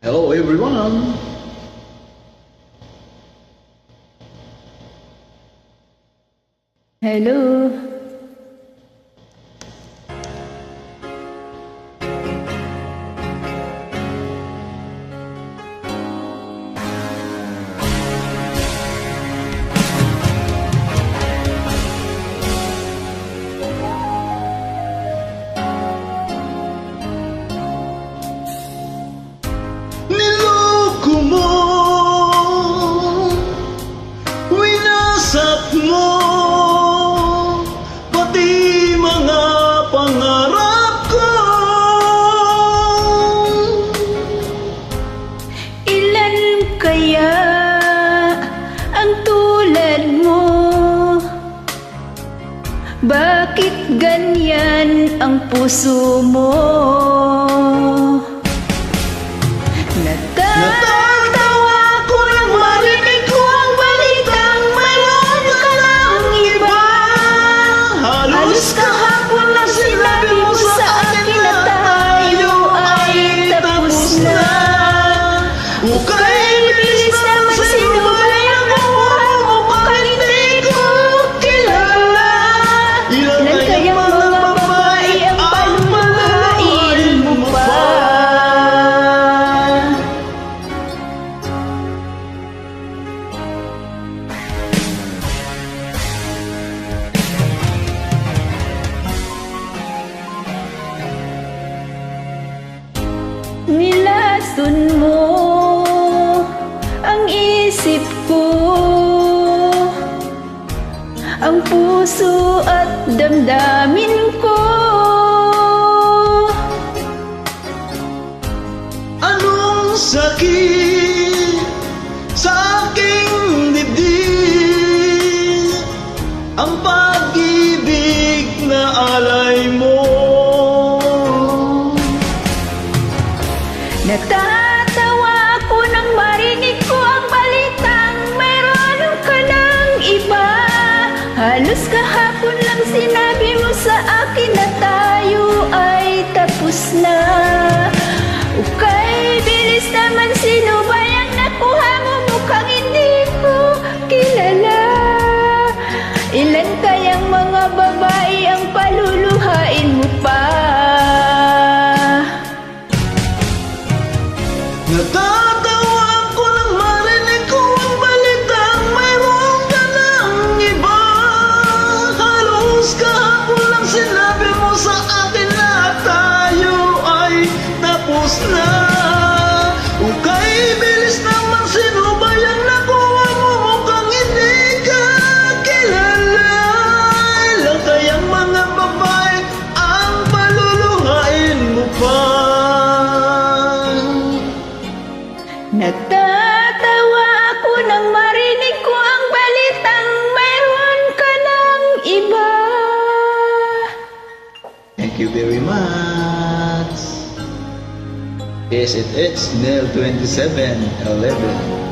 Hello everyone! Hello. Niloko mo, winasak mo, pati mga pangarap ko. Ilan kaya ang tulad mo? Bakit ganyan ang puso mo? Natatawa ko nang marinig ko ang balitang mayroon ka ng iba. Halos kahapon na sinabi mo sa akin na tayo ay tapos na. Okay, bilis naman sino ba yung nakuha mo kapag hindi ko kilala? Ilan kayang mga babae ang paluluhain mo pa? Nilason mo ang isip ko, ang puso at damdamin ko. Anong sakit sa aking dibdib? Ang pag-ibig na alay mo. Natatawa ako nang marinig ko ang balitang mayroon ka ng iba. Halos kahapon lang sinabi mo sa akin na tayo ay tapos na. Okay, bilis naman sino ba yung nakuha mo? Mukhang hindi ko kilala. Ilan kayang mga babae ang paluluhain mo pa? Natatawa ako nang marinig ko ang balitang mayroon ka ng iba. Halos kahapon lang sinabi mo sa akin na tayo ay tapos na. Okay, bilis naman sino ba yung nakuha mo? Mukhang hindi ka kilala. Ilan kayang mga babae ang paluluhain mo pa? Natatawa ako nang marinig ko ang balitang mayroon ka ng iba. Thank you very much. Yes, it's Nel 2711.